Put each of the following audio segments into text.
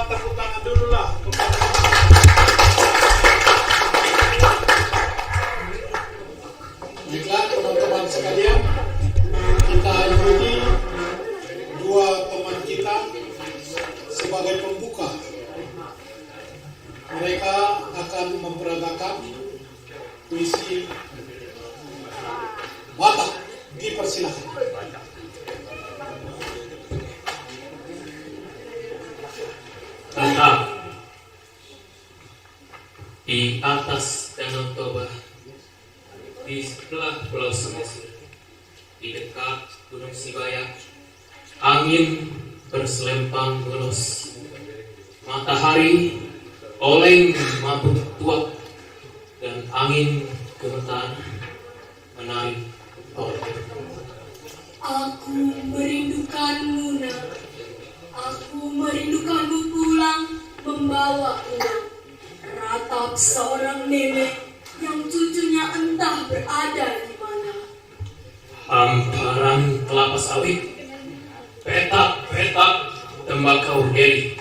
tepuk tangan dulu lah. Baiklah teman-teman sekalian, kita hari ini dua teman kita sebagai pembuka. Mereka akan memperagakan puisi Batak. Dipersilakan. Batak di atas Danau Toba, di sebelah Pulau Samosir, di dekat Gunung Sibaya, angin berselempang mulus, matahari oleng mabuk tuak, dan angin gemetar menari. Aku merindukanmu, nak. Aku merindukanmu pulang membawa uang. Ratap seorang nenek yang cucunya entah berada di mana. Hamparan kelapa sawit, petak-petak tembakau deli,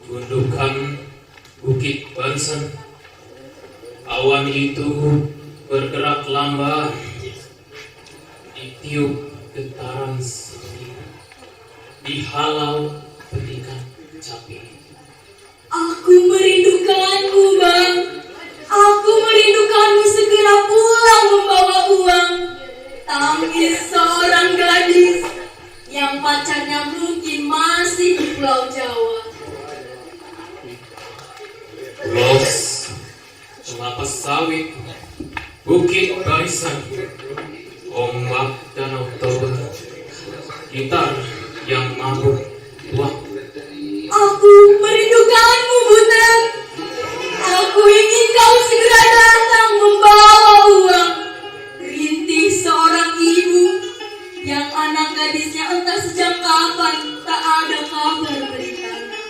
gundukan bukit barisan. Awan itu bergerak lamban, ditiup getaran sepi, dihalau petikan capi. Aku merindukanmu, Bang. Aku merindukanmu segera pulang membawa uang. Tangis seorang gadis yang pacarnya mungkin masih di Pulau Jawa. Ulos, kelapa sawit, bukit barisan, ombak Danau Toba, gitar yang mabuk tuak. Aku merindukanmu, Butet. Aku ingin kau segera datang membawa uang. Rintih seorang ibu yang anak gadisnya entah sejak kapan tak ada kabar beritanya.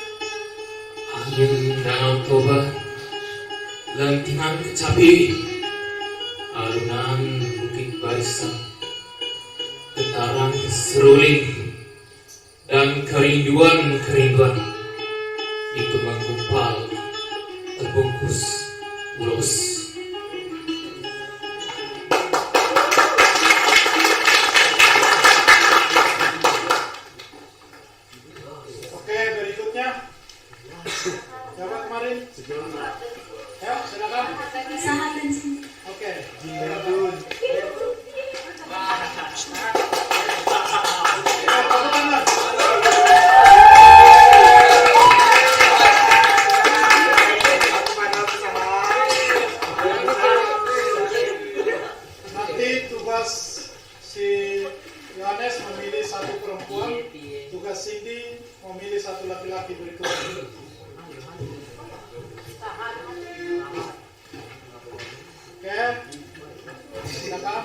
Angin Danau Toba, lantinan kecapi, alunan bukit barisan, getaran seruling, dan kerinduan itu menggumpal terbungkus ulos. Oke, berikutnya. Siapa kemarin? Ya, silakan. Sahabat sini. Oke. Nanti tugas si Yohanes memilih satu perempuan, tugas Cindy memilih satu laki-laki berikutnya. Oke, silakan.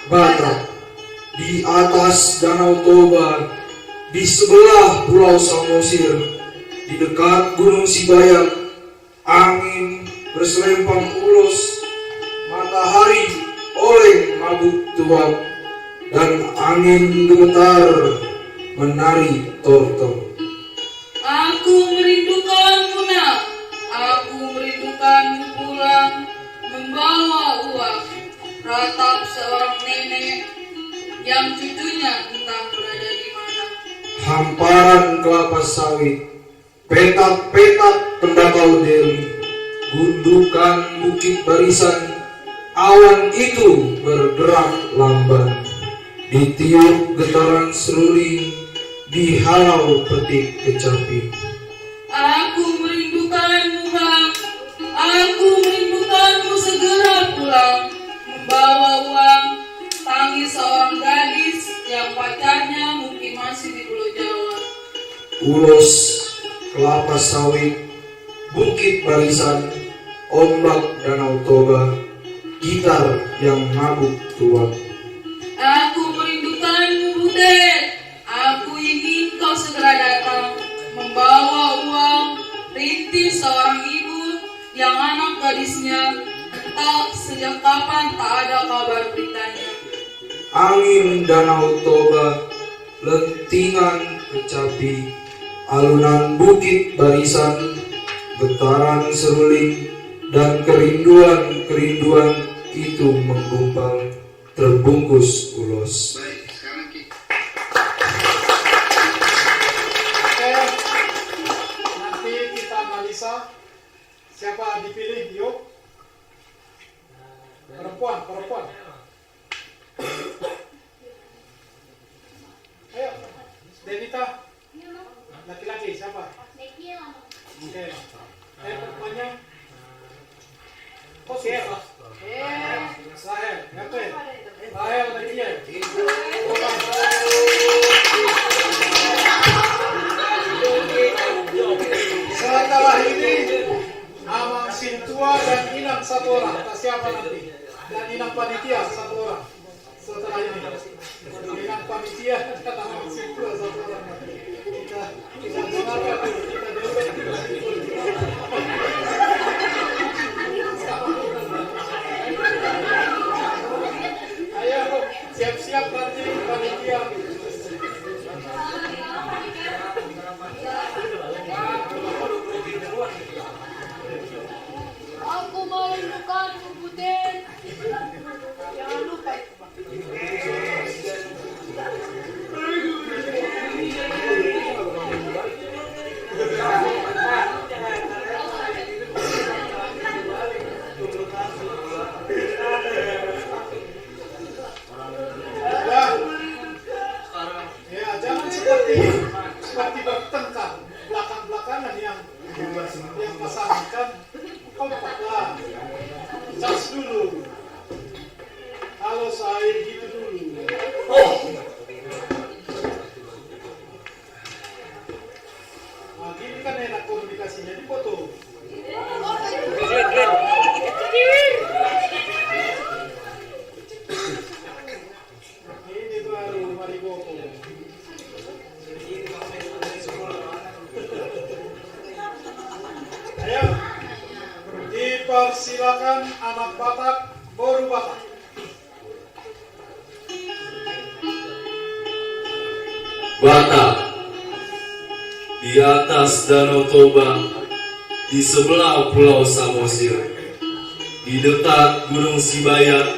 Batak di atas Danau Toba, di sebelah Pulau Samosir, di dekat Gunung Sibaya, angin berselempang mulus, matahari oleng mabuk tuak, dan angin gemetar menari tortor. Aku merindukanmu, nak. Aku merindukanmu pulang membawa uang. Ratap seorang nenek yang cucunya entah berada di mana. Hamparan kelapa sawit, petak-petak tembakau deli, gundukan bukit barisan, awan itu bergerak lamban, ditiup getaran seruling, dihalau petik kecapi. Aku merindukanmu, Bang. Aku merindukanmu segera pulang membawa uang. Tangis seorang gadis yang pacarnya mungkin masih di Pulau Jawa. Ulos, kelapa sawit, bukit barisan, ombak Danau Toba, gitar yang mabuk tuak. Aku merindukanmu, Butet. kapan tak ada kabar beritanya. Angin Danau Toba, lentingan kecapi, alunan bukit barisan, getaran seruling, dan kerinduan-kerinduan itu menggumpal, terbungkus ulos. Oke, nanti kita analisa siapa dipilih. Yuk, perempuan. Ayo, Denita, laki-laki siapa? Oke, perempuannya. Oke, Sahel, oke. Sahel lagi ya. Setelah ini Amang Sintua dan Inang satu orang. Tak siapa nanti. Dan Inang panitia satu orang. Setelah ini Inang panitia dan Amang Sintua satu orang. Kita dengarkan dulu. Kita dengarkan dulu. Ayo siap-siap nanti panitia. Aku merindukanmu, Buden. Jangan lupa itu, Bang. Ya, jangan seperti bertengkar belakang-belakangan yang pasangkan. Kompaklah, cas dulu. Halo saya gitu dulu. Nah, gini kan enak komunikasinya di foto. Ini baru Mariboko. Ayo, dipersilakan anak Batak, Boru Batak. Batak, di atas Danau Toba, di sebelah Pulau Samosir, di dekat Gunung Sibayat,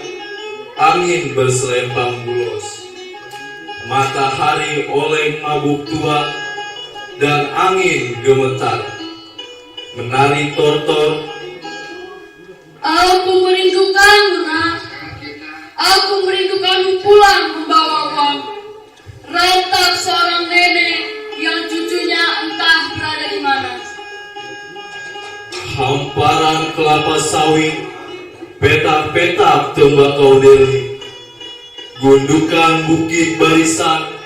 angin berselempang bulos, matahari oleng mabuk tua, dan angin gemetar, menari tortor. Aku merindukanmu, nak. Aku merindukanmu pulang membawa uang. Rentak seorang nenek yang cucunya entah berada di mana. Hamparan kelapa sawit, petak-petak tembakau deli, gundukan bukit barisan.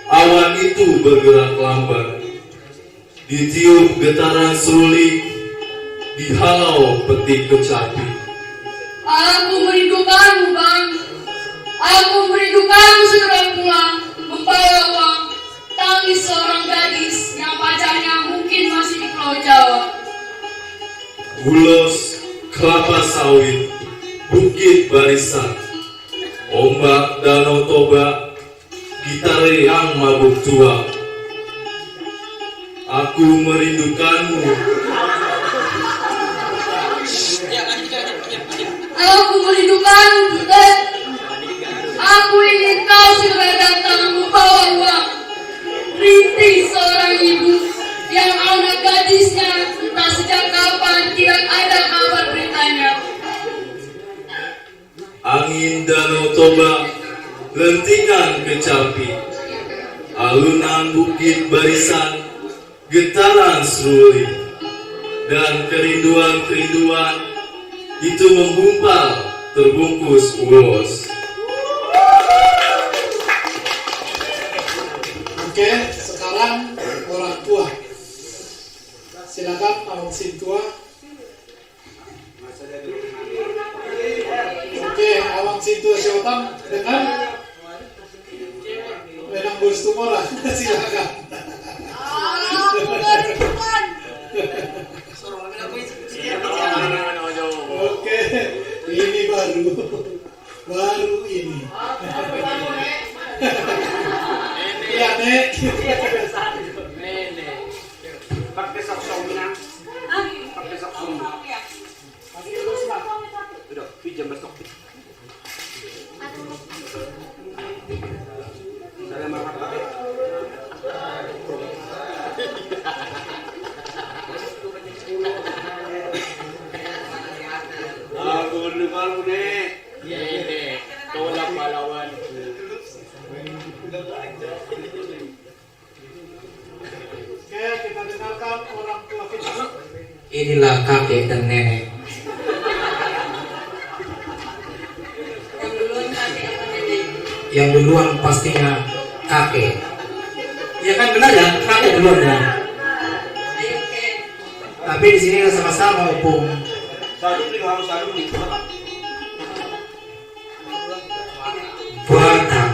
Awan itu bergerak lambat, ditiup getaran seruling, dihalau petik kecapi. Aku merindukanmu, Bang. Aku merindukanmu segera pulang membawa uang. Tangis seorang gadis yang pacarnya mungkin masih di Pulau Jawa. Ulos, kelapa sawit, bukit barisan, ombak Danau Toba, gitar yang mabuk tua. Aku merindukanmu. Aku merindukanmu, Butet. Aku ingin kau segera datang membawa uang. Rintik seorang ibu yang anak gadisnya entah sejak kapan tidak ada kabar beritanya. Angin Danau Toba, lentingan kecapi, alunan bukit barisan, getaran seruling, dan kerinduan-kerinduan itu menggumpal, terbungkus ulos. Oke, sekarang orang tua. Silakan Awang Sintua. Oke, Awang Sintua Siotam dengan Wenang Bustumora. Silakan. Aku merindukan. Oke, baru ini. Iya, Nek. Pakai saksongnya. Pakai saksongnya. Udah, pinjam besok. Salam marhaban. Aku berdepan Nek. Ini tolak pahlawan. Oke, kita dengarkan orang tua kita. Inilah kakek dan nenek. Yang duluan pastinya kakek. Ya kan benar ya, kakek duluan ya. Tapi di sini sama-sama opung. Satu nih harus satu nih. Batak.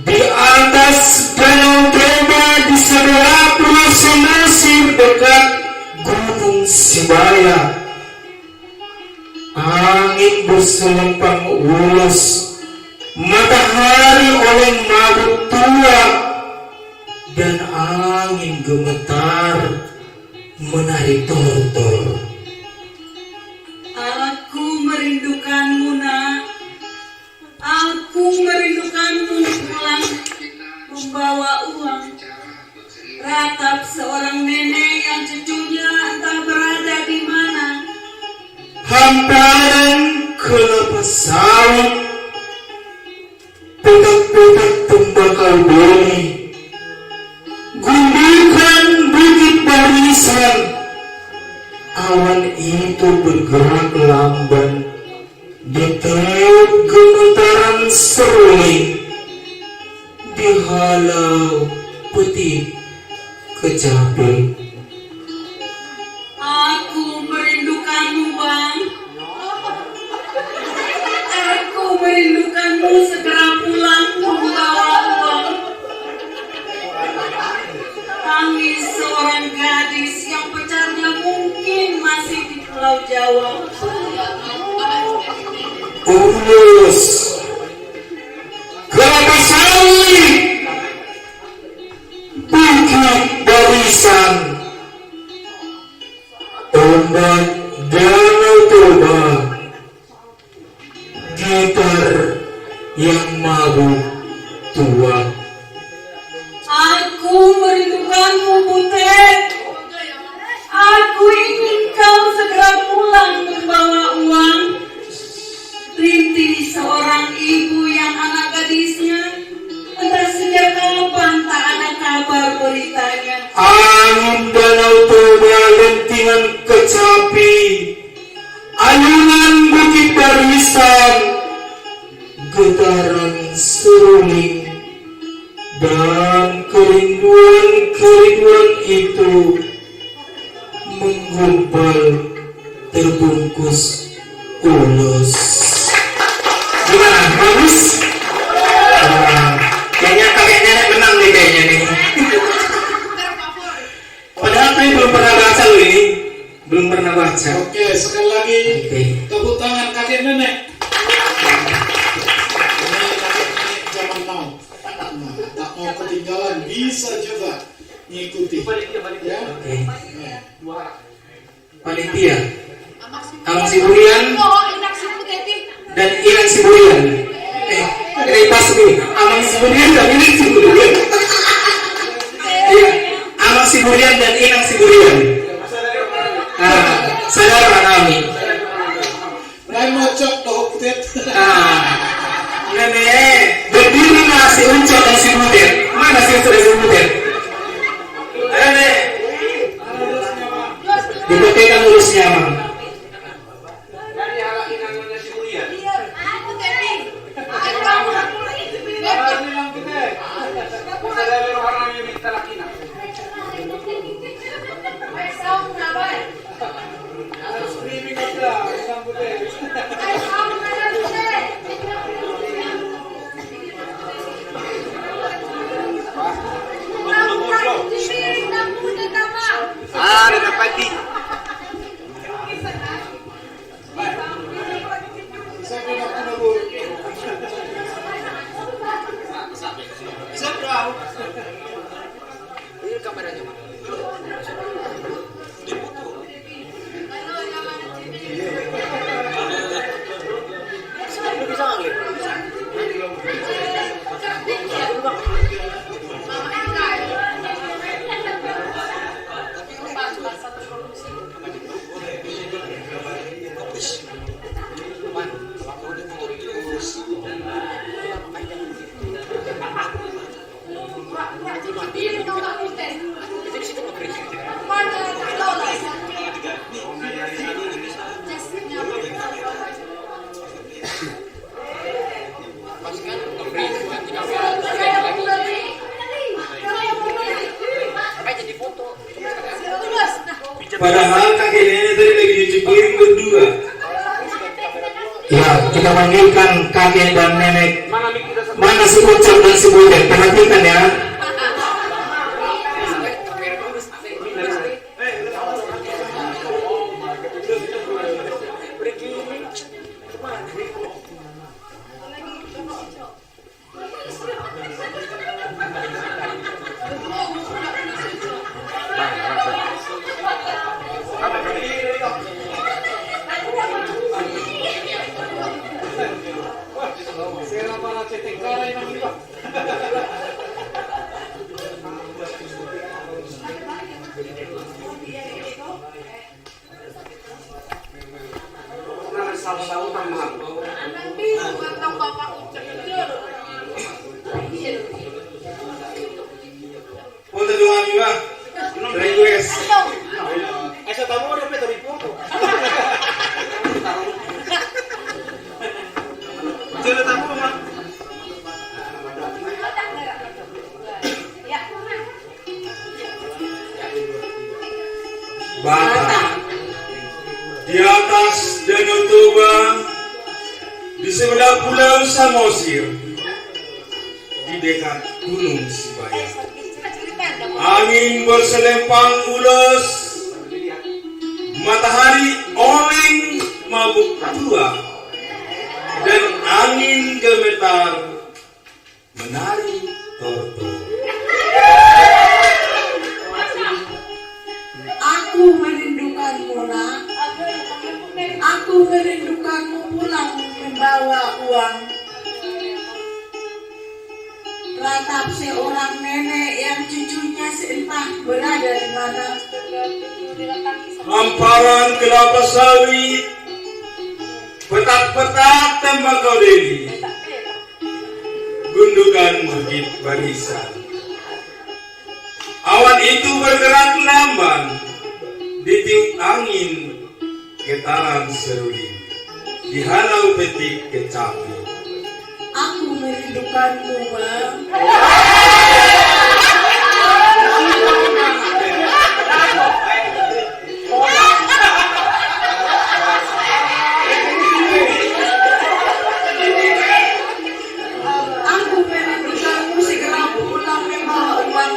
Di atas Danau Toba di sebelah Pulau Mesir dekat Gunung Sibaya, angin berselempang ulas, matahari oleh mabuk tua, dan angin gemetar menarik tortor. Aku merindukanmu, nak. Aku merindukanmu pulang membawa uang. Ratap seorang nenek yang cucunya entah berada di mana. Hamparan kelapa sawit, petak-petak tembakau boni, gundukan bukit barisan. Awan itu bergerak lamban di tiup gemetaran seruling, dihalau petik kecapi. Aku merindukanmu, Bang. Aku merindukanmu segera pulang membawa uang. Tangis seorang gadis yang pacarnya mungkin masih di Pulau Jawa. Urus kelapa sawit, bukit barisan, ombak Danau Toba, gitar yang mabuk tua. Aku merindukanmu, Butet. Aku ingin kau segera pulang membawa uang. Rintih seorang ibu yang anak gadisnya entah sejak kapan tak ada kabar beritanya. Angin Danau Toba lentingan kecapi, ayunan bukit barisan, getaran seruling, dan kerinduan itu menggumpal terbungkus ulos. Gimana? Bagus? Kayaknya kakek nenek menang nih kayaknya nih. Padahal saya belum pernah baca loh ini. Belum pernah baca. Oke, sekali lagi Oke. tepuk tangan kakek nenek. Ini kakek nenek zaman now. Nah, tak mau ketinggalan bisa juga ngikuti. Ya. Oke. Panitia Amang Siburian dan Inang Siburian. Ini pas nih. Amang Siburian dan Inang Siburian. Iya. Amang Siburian dan Inang Siburian. Saudara kami. Rai mocok toh kutet. Nenek, berdiri nasi uncok dan si budet. Mana si uncok dan si budet? Nenek, dipetekan urusnya, Mang. Dari ala inangannya si Bulian. Aku tadi. Bilang kutet. Padahal kakek nenek tadi lagi nyuci piring berdua. Ya, kita manggilkan kakek dan nenek. Mana Mana si Ucap dan si Butet? Perhatikan ya. Sera para cetekara yang iba. Salah-salah tambahan. Nanti bukan bapak ucap itu. Foto doang juga. Request. Esa tamu udah peter ibu. Jangan tamu mah. Ya. Batak di atas Danau Toba, di sebelah Pulau Samosir, di dekat Gunung Sibaya. Angin berselempang mulus, matahari oleng mabuk tua, dan angin gemetar menari tortor. Aku merindukanmu nak. Aku merindukanmu pulang membawa uang. Ratap seorang nenek yang cucunya seentah berada di mana. Hamparan kelapa sawit, petak-petak tembakau deli, gundukan bukit barisan. Awan itu bergerak lamban, ditiup angin getaran seruling, dihalau petik kecapi. Aku merindukanmu bang. Aku merindukanmu segera pulang membawa uang.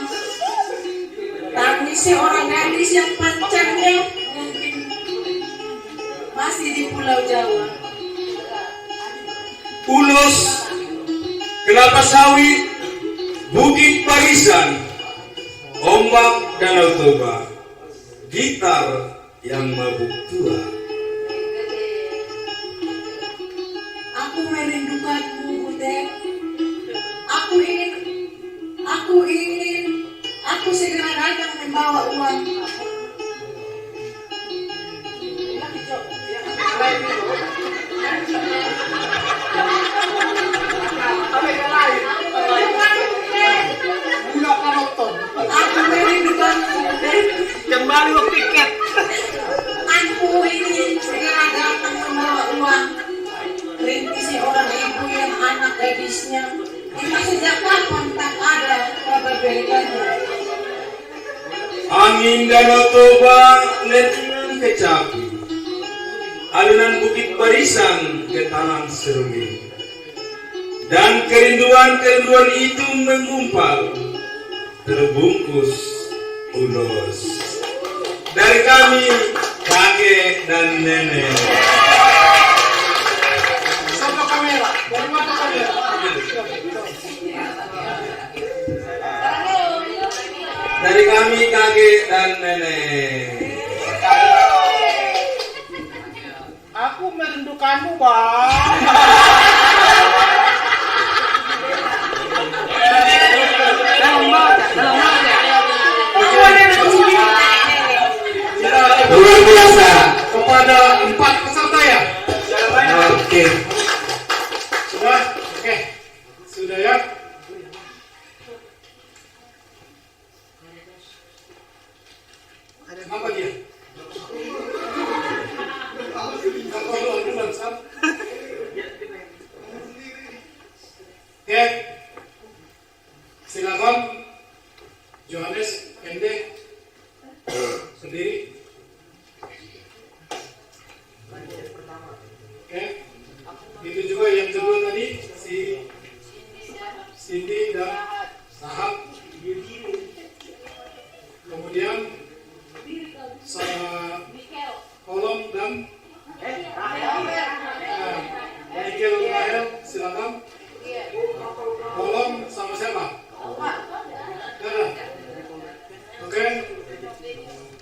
Tangis seorang gadis yang pacarnya mungkin masih di Pulau Jawa. Ulos, kelapa sawit, bukit barisan, ombak Danau Toba, gitar yang mabuk tua. Aku merindukanmu Butet. Aku segera datang membawa uang. Enggak penonton. Aku merindukanmu Butet. Kembali waktu tiket. Aku ingin segera datang membawa uang. Rintis seorang ibu yang anak gadisnya entah sejak kapan tak ada kabar berikannya. Angin Danau Toba lentingan kecapi, alunan bukit barisan getaran seruling, dan kerinduan-kerinduan itu menggumpal terbungkus ulos. Dari kami kakek dan nenek. Sama kamera. Dari mana kamera? Dari kami kakek dan nenek. Aku merindukanmu, Bang. Luar biasa. Kepada 4 peserta ya? Oke. Sudah? Oke. Sudah ya? Apa dia? Oke. Silakan Johannes Ende sendiri. Cindy dan Sahat. Kemudian Kolom dan Michael Rahel, silakan. Kolom sama siapa? Dadah. Oke.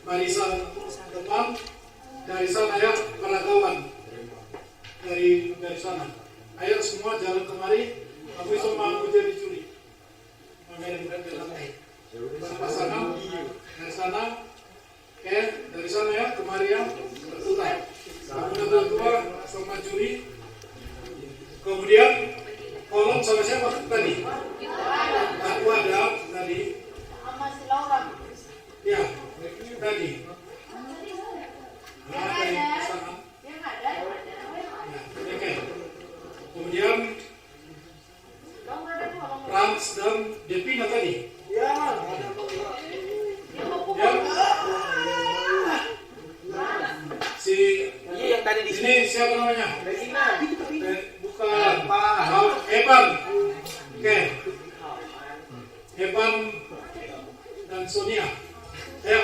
Barisan depan, dari sana ya, para kawan dari sana. Ayo semua jalan kemari. Aku semua aku jadi curi. Pasangan dari sana. Oke, dari sana ya, kemari ya, berputar. Kamu dua sama curi. Kemudian kolom sama siapa tadi? Aku ada tadi. Sama si Laura. Ya, tadi. Yang Dari ada. pasangan. Yang ada. Ya, oke. Kemudian Rans dan Devina tadi. Ya. Si Iya yang tadi di ini siapa namanya? Regina. Bukan. Oh, Evan. Oke. Evan dan Sonia. Ayo.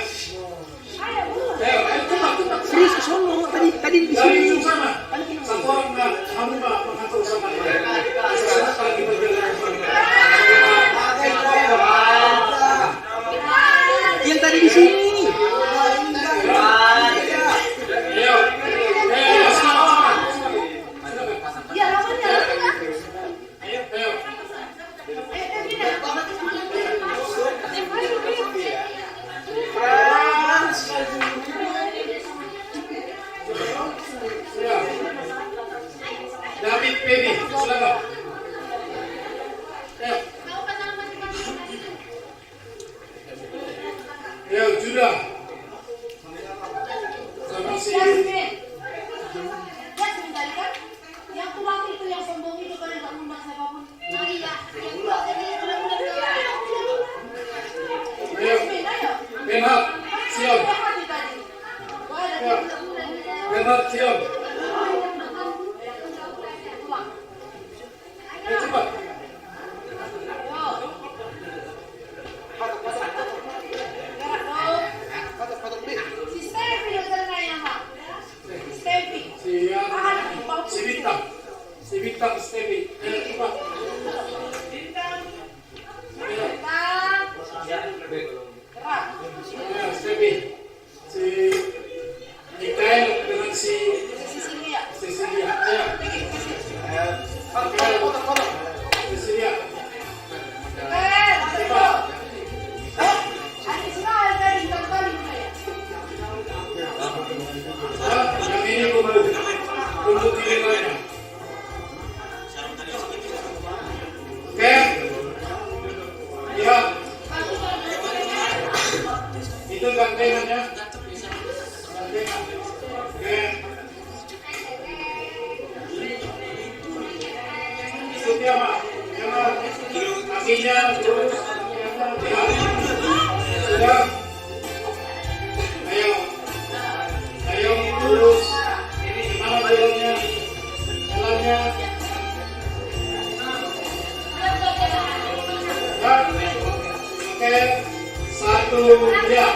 Ayo, cepat. Serius ke sono tadi di Dari ujung sana. Satu orang nggak, kamu nggak mengatur sama dia. Lagi berjalan. yang tadi di sini. Ayo, silakan. Iya, lawannya. Ayo. Ya. David Penny, silakan. Ayo. Ayo, Judah. Sama si Yasmin. Yasmin tadi kan? Yang tuang itu, yang sombong itu kan yang nggak ngundang siapapun. Iya. Yang tuang tadi yang benar-benar Ayo. Yasmin, ayo. Benhard, siap. Yang tadi tadi. Wah, ada Ya. yang benar-benar. Benhard, siap. Tuang. Ayo cepat. Ayo. Gerak dong. Si Steffi yang ternanya, Mak. Steffi. Siap. Ah, bau. Si Bintang, Stevie. Ayo cepat. Ayo. Tang. Gerak. Ya, Stevie. Si Mikael dengan si Sisilia. Cecilia. Ayo. Mikael, Cecilia. Cepat. Ada Israel tadi, kembali saya. Ya, yang ini kumpul tiga lainnya. Oke. Ya. Itu gantengannya. Gantengan. Oke. Ikuti ya, Mak. Jangan kakinya terus. Ya. Sudah. Ayo terus. Gimana jalannya? Jalannya. Ya. Oke. Satu, ya.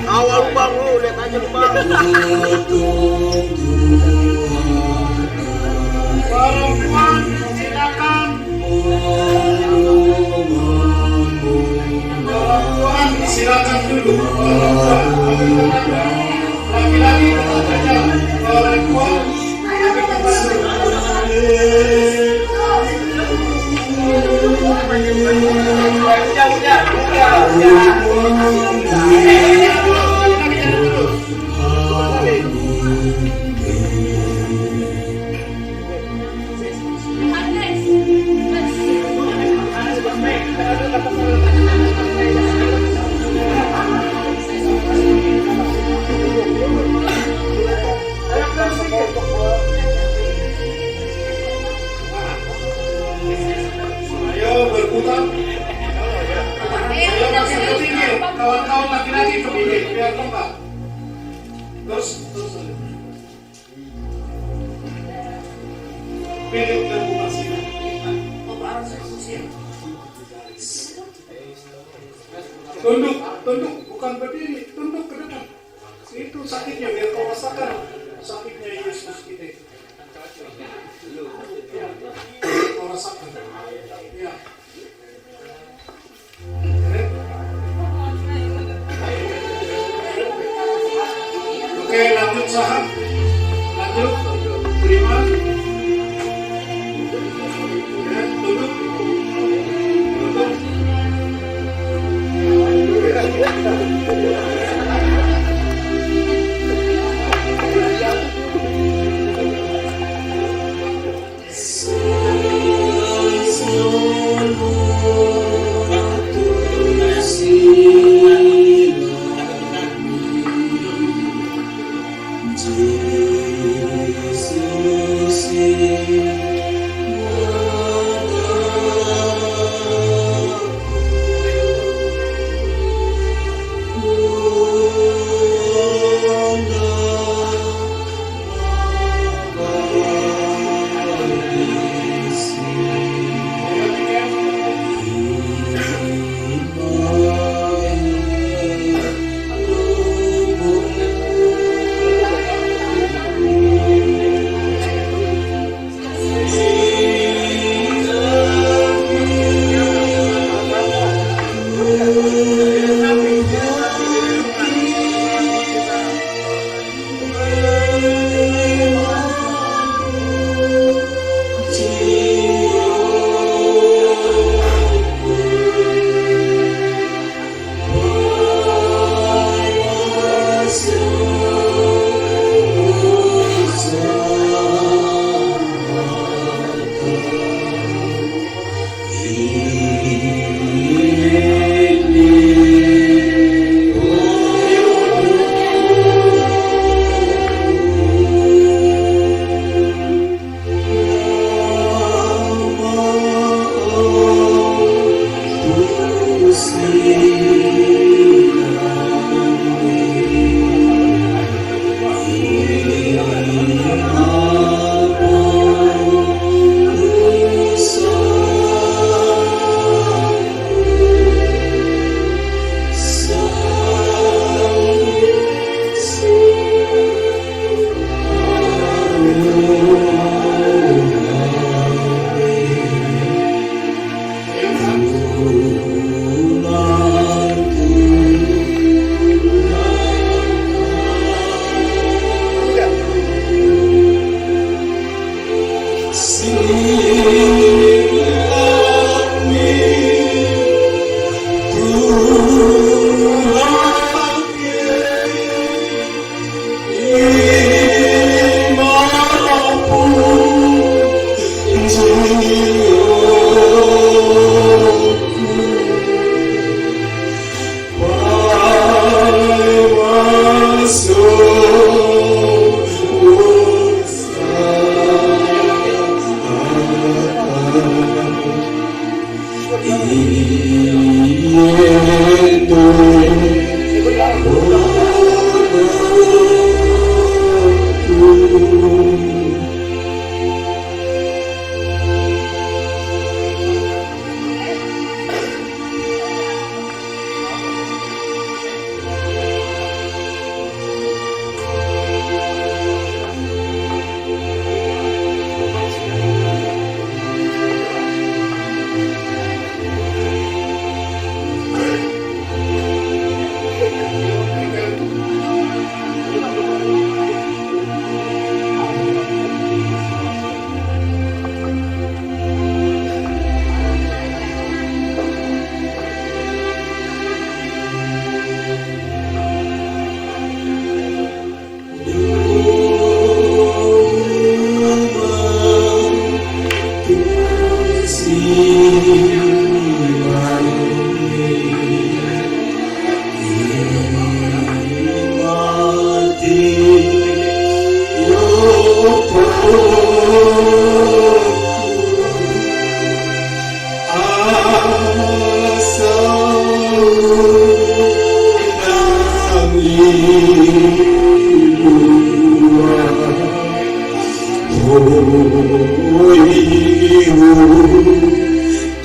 Awal lubang lu, lihat aja lubang. Perempuan silakan. Perempuan silakan duduk. Laki-laki tetap saja. Perempuan kami tempat duduk. Ayo berputar. Ayo masuk ke pinggir. Kawan-kawan laki-laki ke pinggir biar kompak. Terus. Pilih terbuka sini. Tunduk, bukan berdiri, tunduk ke depan. Itu sakitnya biar kau rasakan sakitnya Yesus kita. Ya, kau rasakan. Ya. Oke, lanjut saham. Lanjut, terima. Ya, tunduk. Tunduk.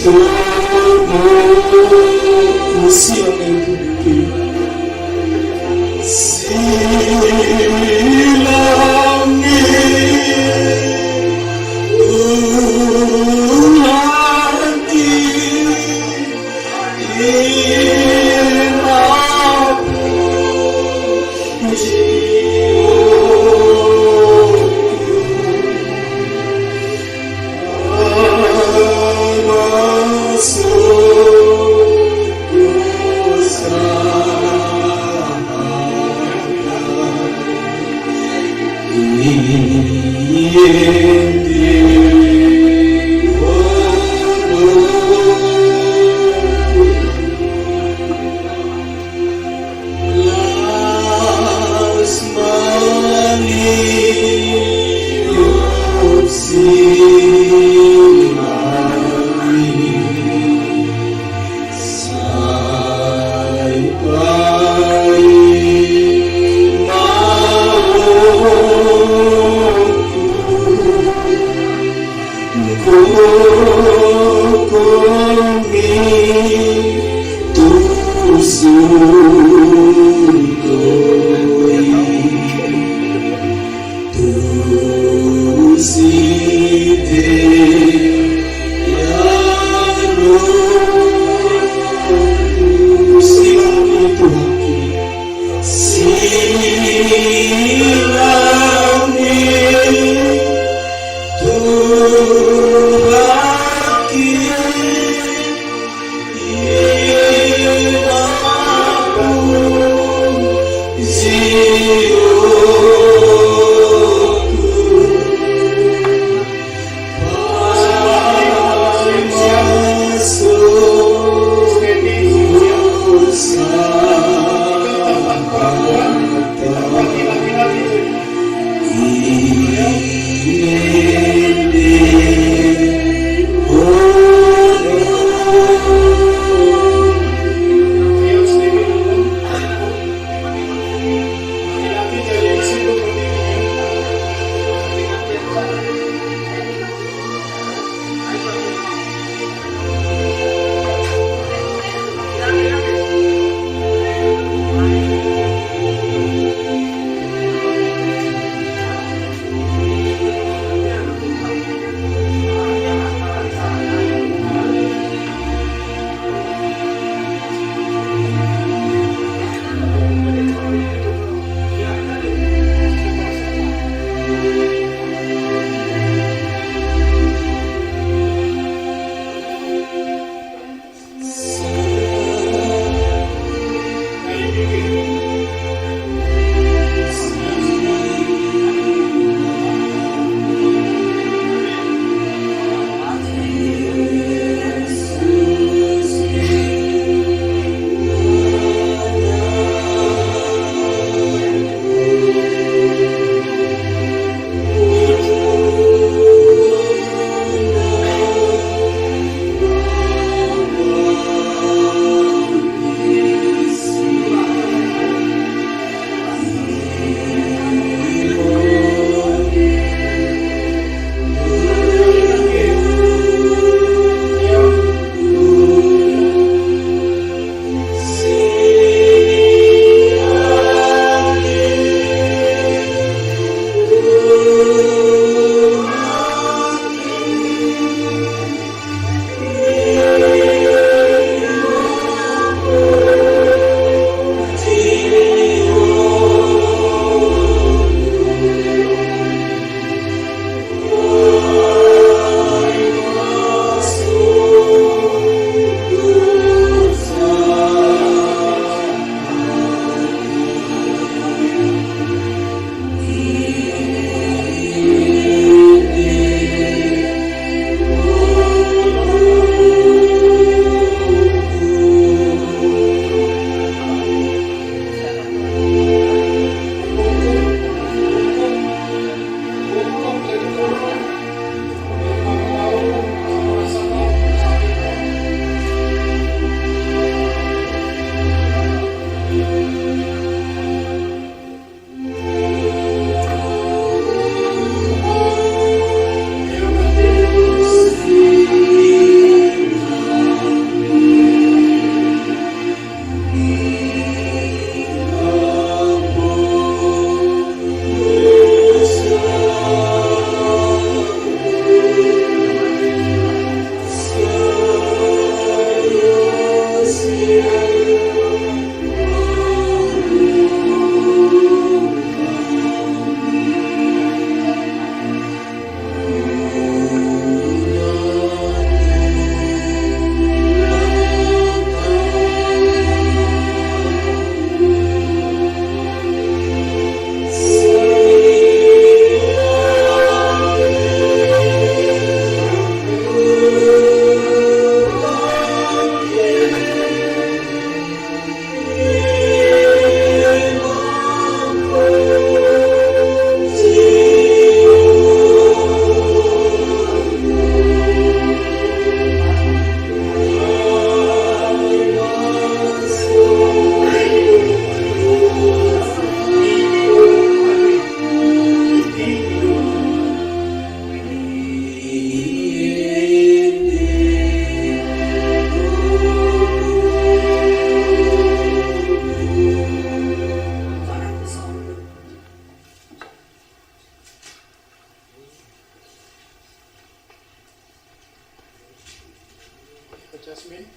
Tuhan Jasmine.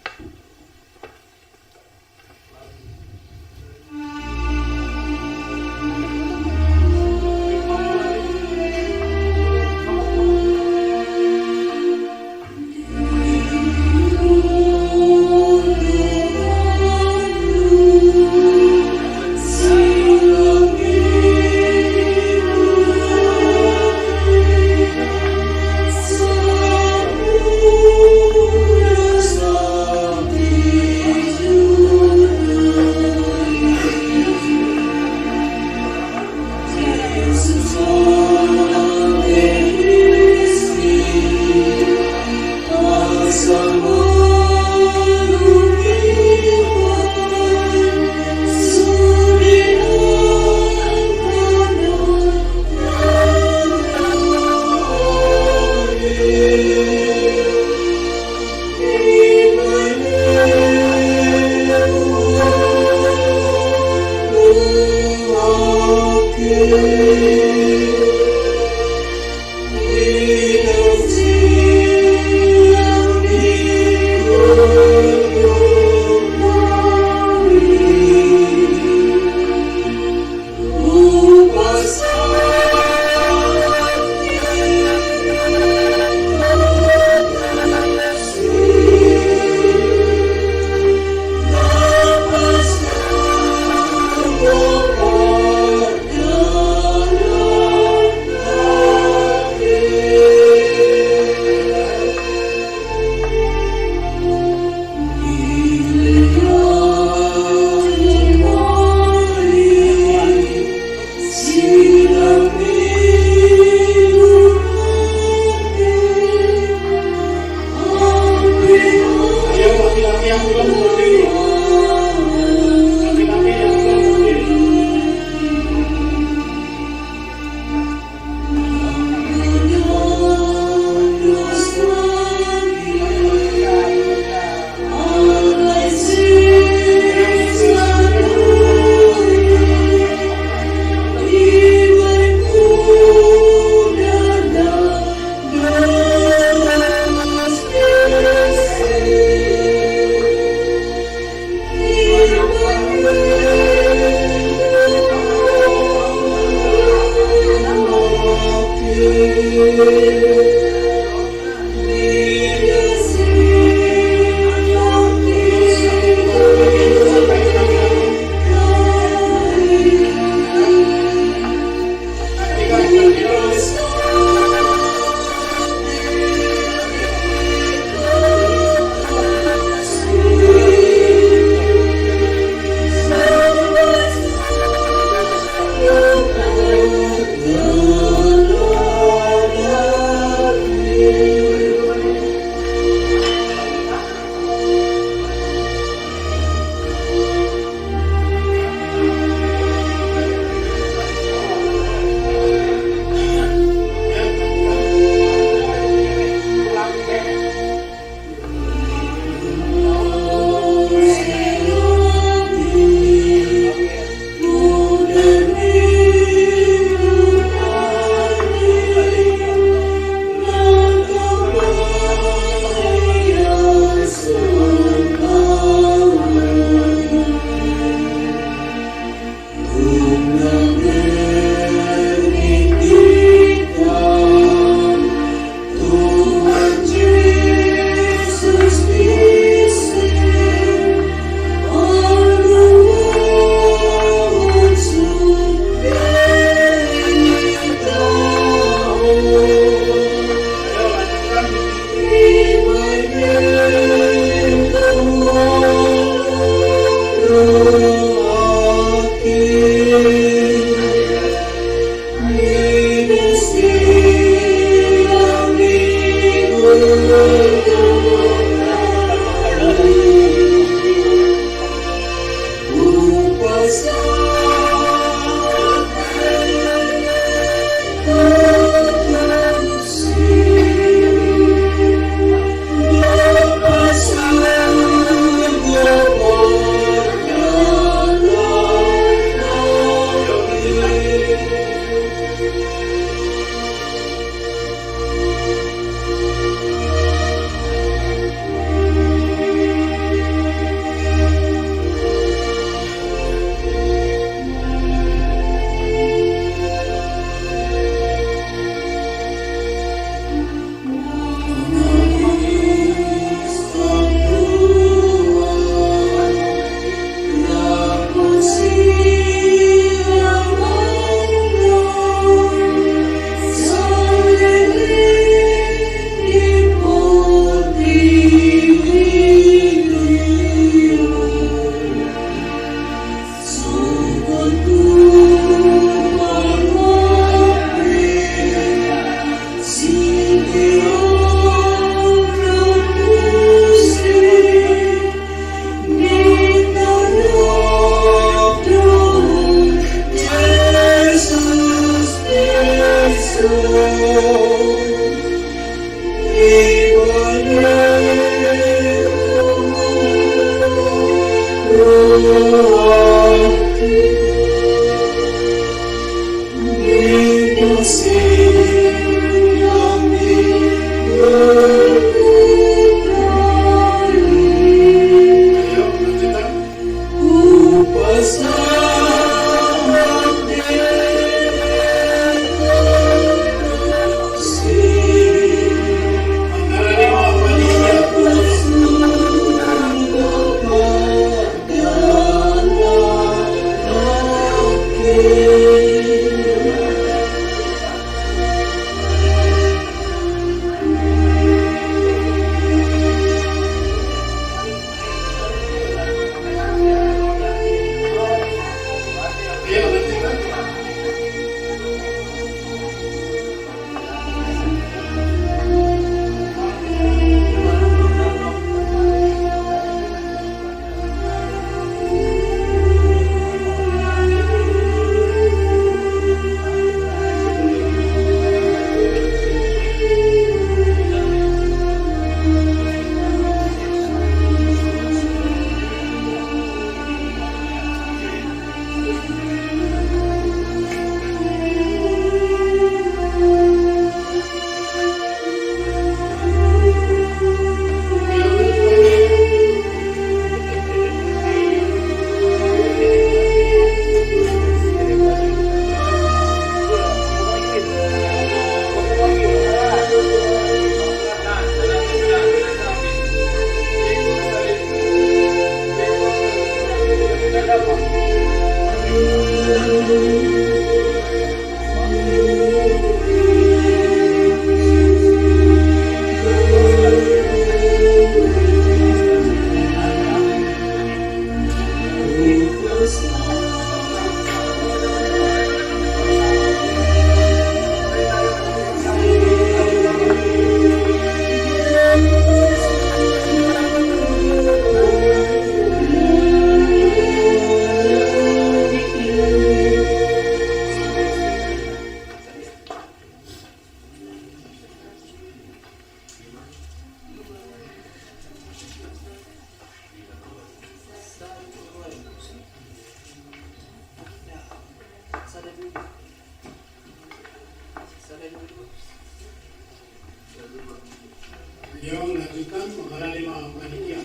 mengajukan mengenai 5 panitia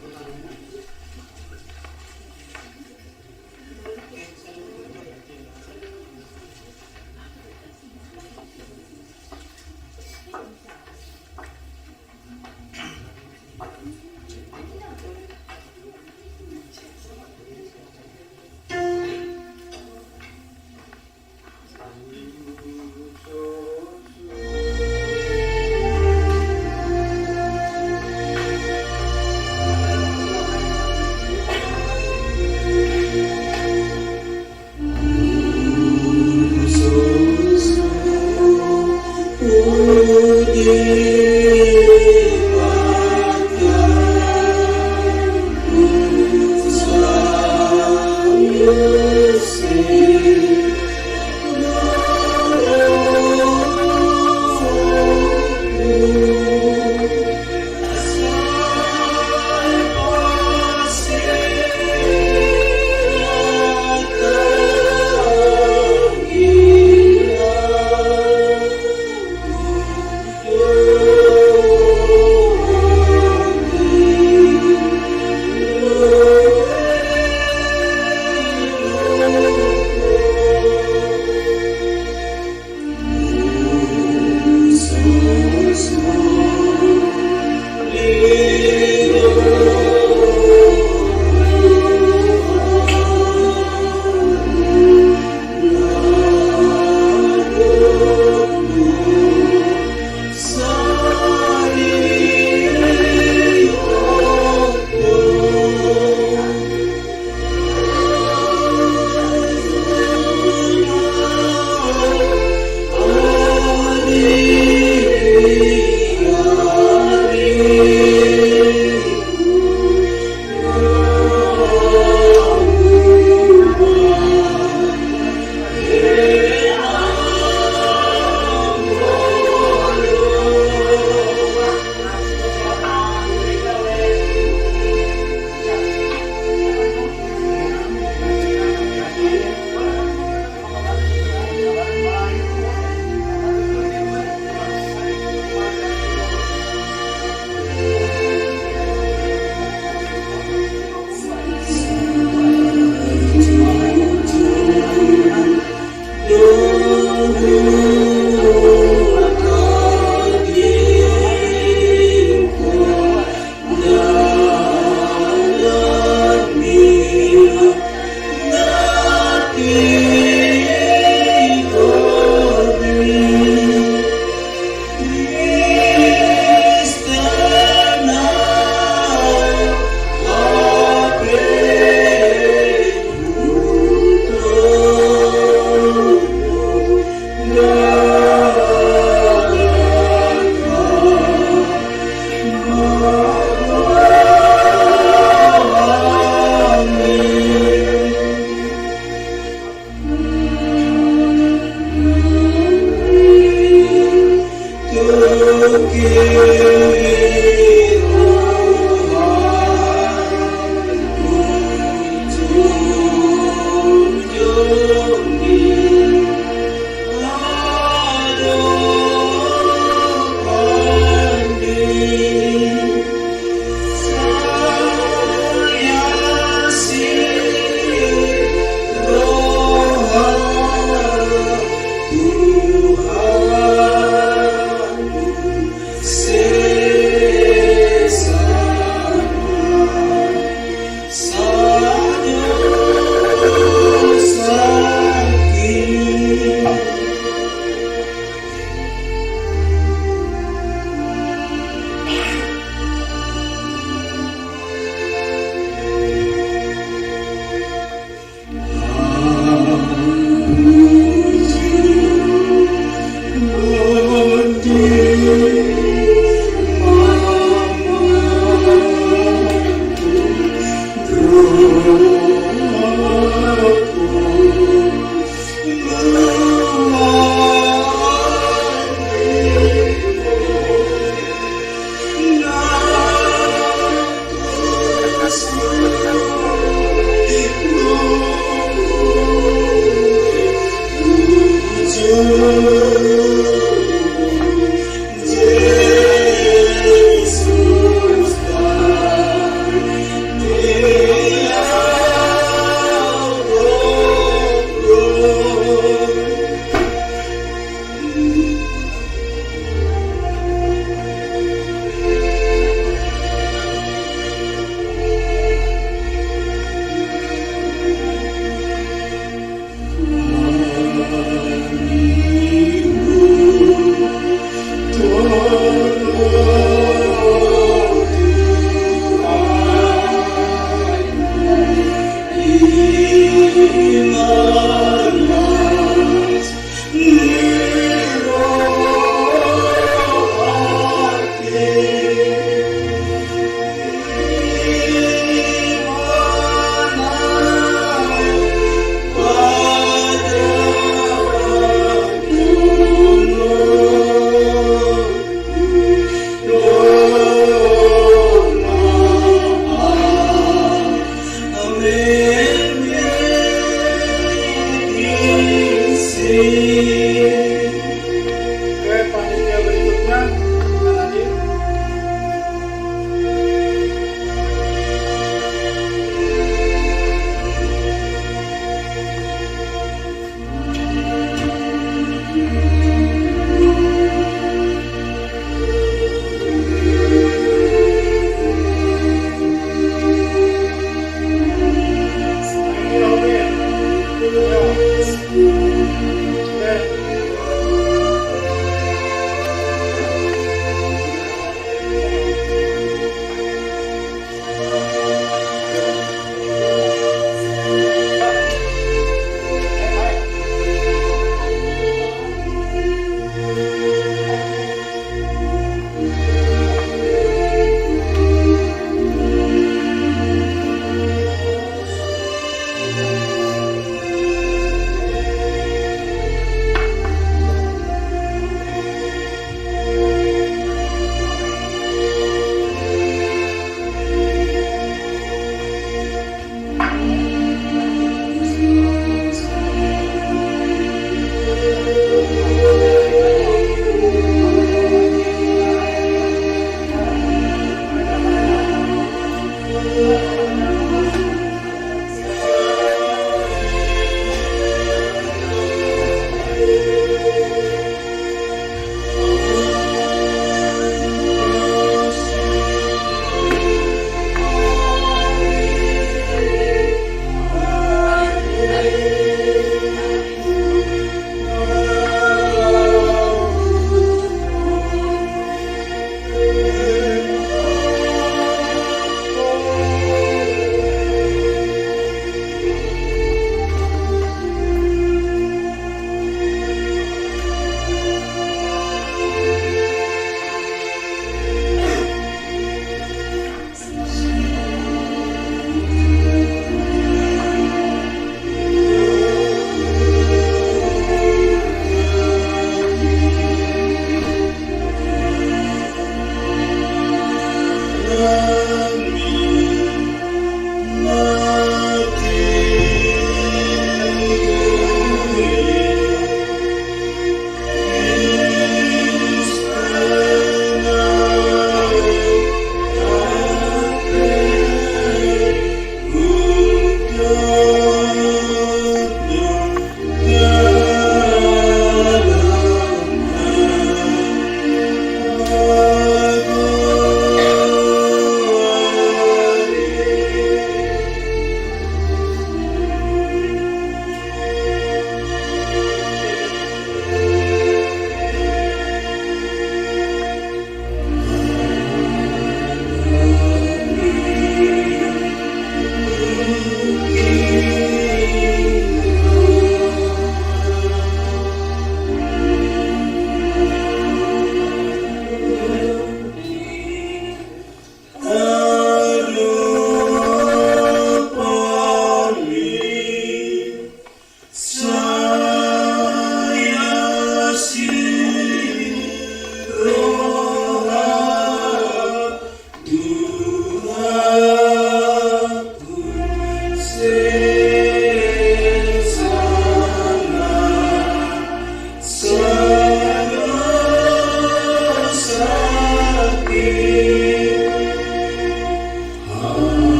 pertarungan. Amin.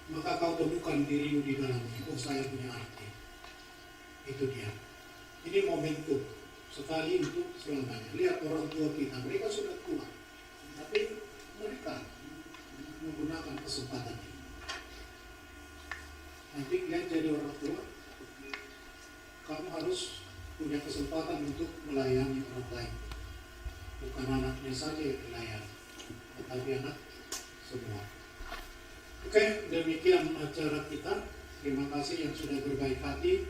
Maka kau temukan dirimu di dalamnya. Oh, saya punya arti. Itu dia. Ini momentum sekali untuk selamanya. Lihat orang tua kita, mereka sudah tua, tapi mereka menggunakan kesempatan ini. Nanti kalian jadi orang tua, kamu harus punya kesempatan untuk melayani orang lain. Bukan anaknya saja yang dilayani, tetapi anak semua. Oke, demikian acara kita. Terima kasih yang sudah berbaik hati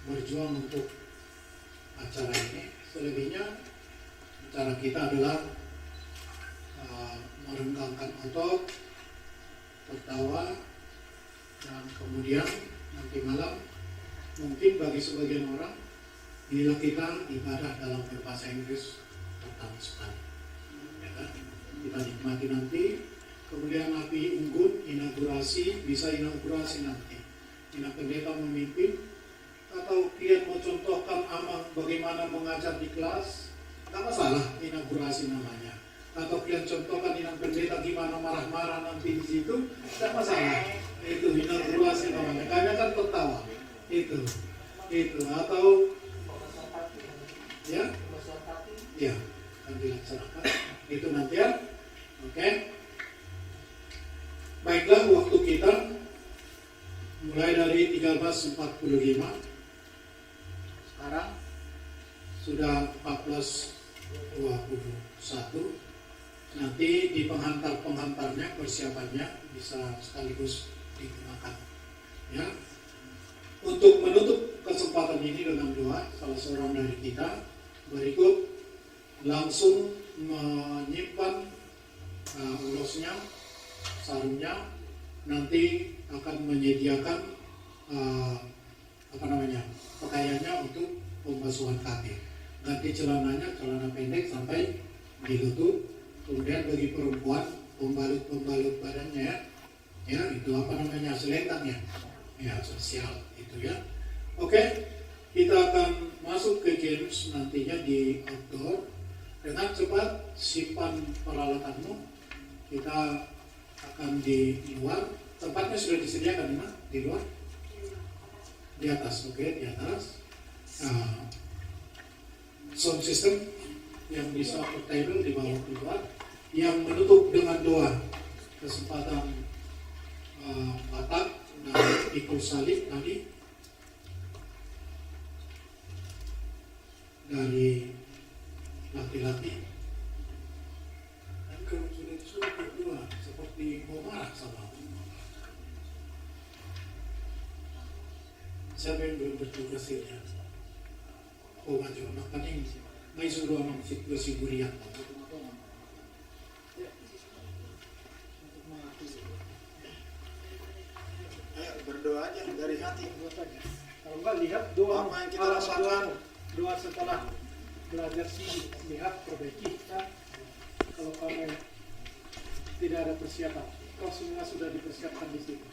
berjuang untuk acara ini. Selebihnya acara kita adalah merenggangkan otot, tertawa, dan kemudian nanti malam mungkin bagi sebagian orang inilah kita ibadah dalam berbahasa Inggris pertama sekali, ya kan? Kita nikmati nanti. Kemudian Nabi Unggun inaugurasi, bisa inaugurasi nanti. Ina pendeta memimpin, atau kalian mau contohkan amang bagaimana mengajar di kelas, tak masalah, inaugurasi namanya. Atau kalian contohkan ina pendeta gimana marah-marah nanti di situ, tak masalah. Itu inaugurasi namanya. Kalian kan tertawa. Itu. Atau ya, akan dilaksanakan. Itu nanti ya. Oke. Baiklah, waktu kita mulai dari 13.45. Sekarang sudah 14.21. Nanti di penghantarnya, persiapannya bisa sekaligus digunakan. Ya. Untuk menutup kesempatan ini dengan doa, salah seorang dari kita berikut langsung menyimpan ulosnya, sarungnya, nanti akan menyediakan pakaiannya untuk pembasuhan kaki. Ganti celananya, celana pendek sampai di lutut. Kemudian bagi perempuan pembalut badannya ya itu selendangnya, ya sosial itu ya. Oke, kita akan masuk ke games nantinya di outdoor. Dengan cepat simpan peralatanmu. Kita akan di luar. Tempatnya sudah disediakan di luar, di atas. Oke, di atas. Sound system yang bisa portable di bawah keluar, yang menutup dengan doa kesempatan Batak dan ikut salib tadi dari laki-laki. Dan kalau sudah berdua seperti mau marah sama siapa yang belum bertugas ini? Maju, makanya may suruh ang situasi burian. Ayo berdoa aja dari hati. Kalau enggak lihat doa Apa yang kita rasakan? doa setelah belajar sih, lihat perbaiki. Kalau kamu tidak ada persiapan, kau semua sudah dipersiapkan di situ.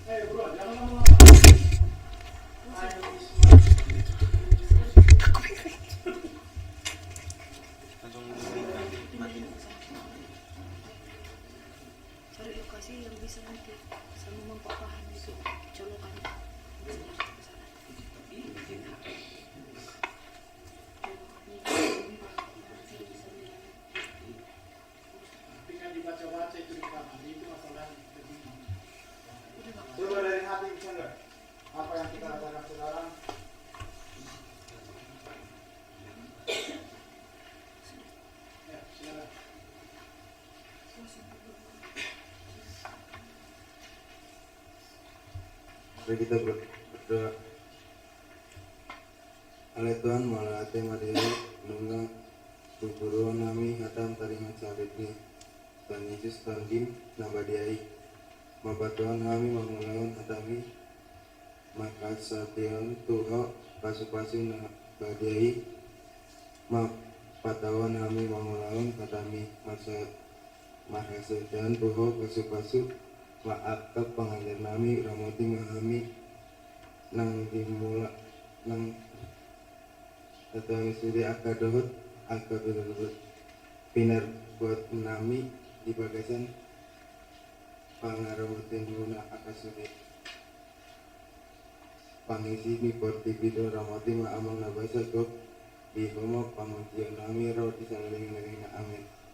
Bro, jangan lama-lama. Cari lokasi yang bisa nanti sama mempapahami itu colokan. Tinggal dibaca-baca itu di kamar, itu masalahnya. Coba dari hati bisa enggak? Apa yang kita rasakan sekarang? Ya, silakan. Mari kita berdoa. Oleh Tuhan malate madero nungga buburu nami hatam taringan salibni Tuhan Yesus tangdim nabadiai mabatuan kami mangulaon hatami maka sation tuho pasu-pasu nabadiai patawan kami mangulaon hatami masa mahasatan tuho pasu-pasu maakap pengajar nami ramoti mahami nang dimula nang tatang sudi akadohut pinar buat nami di bagasan pangarawutin luna akasunik pangisi ni portipido ramati ma amang nabasa kok di homo pamuntian nami ro isang ling na amin.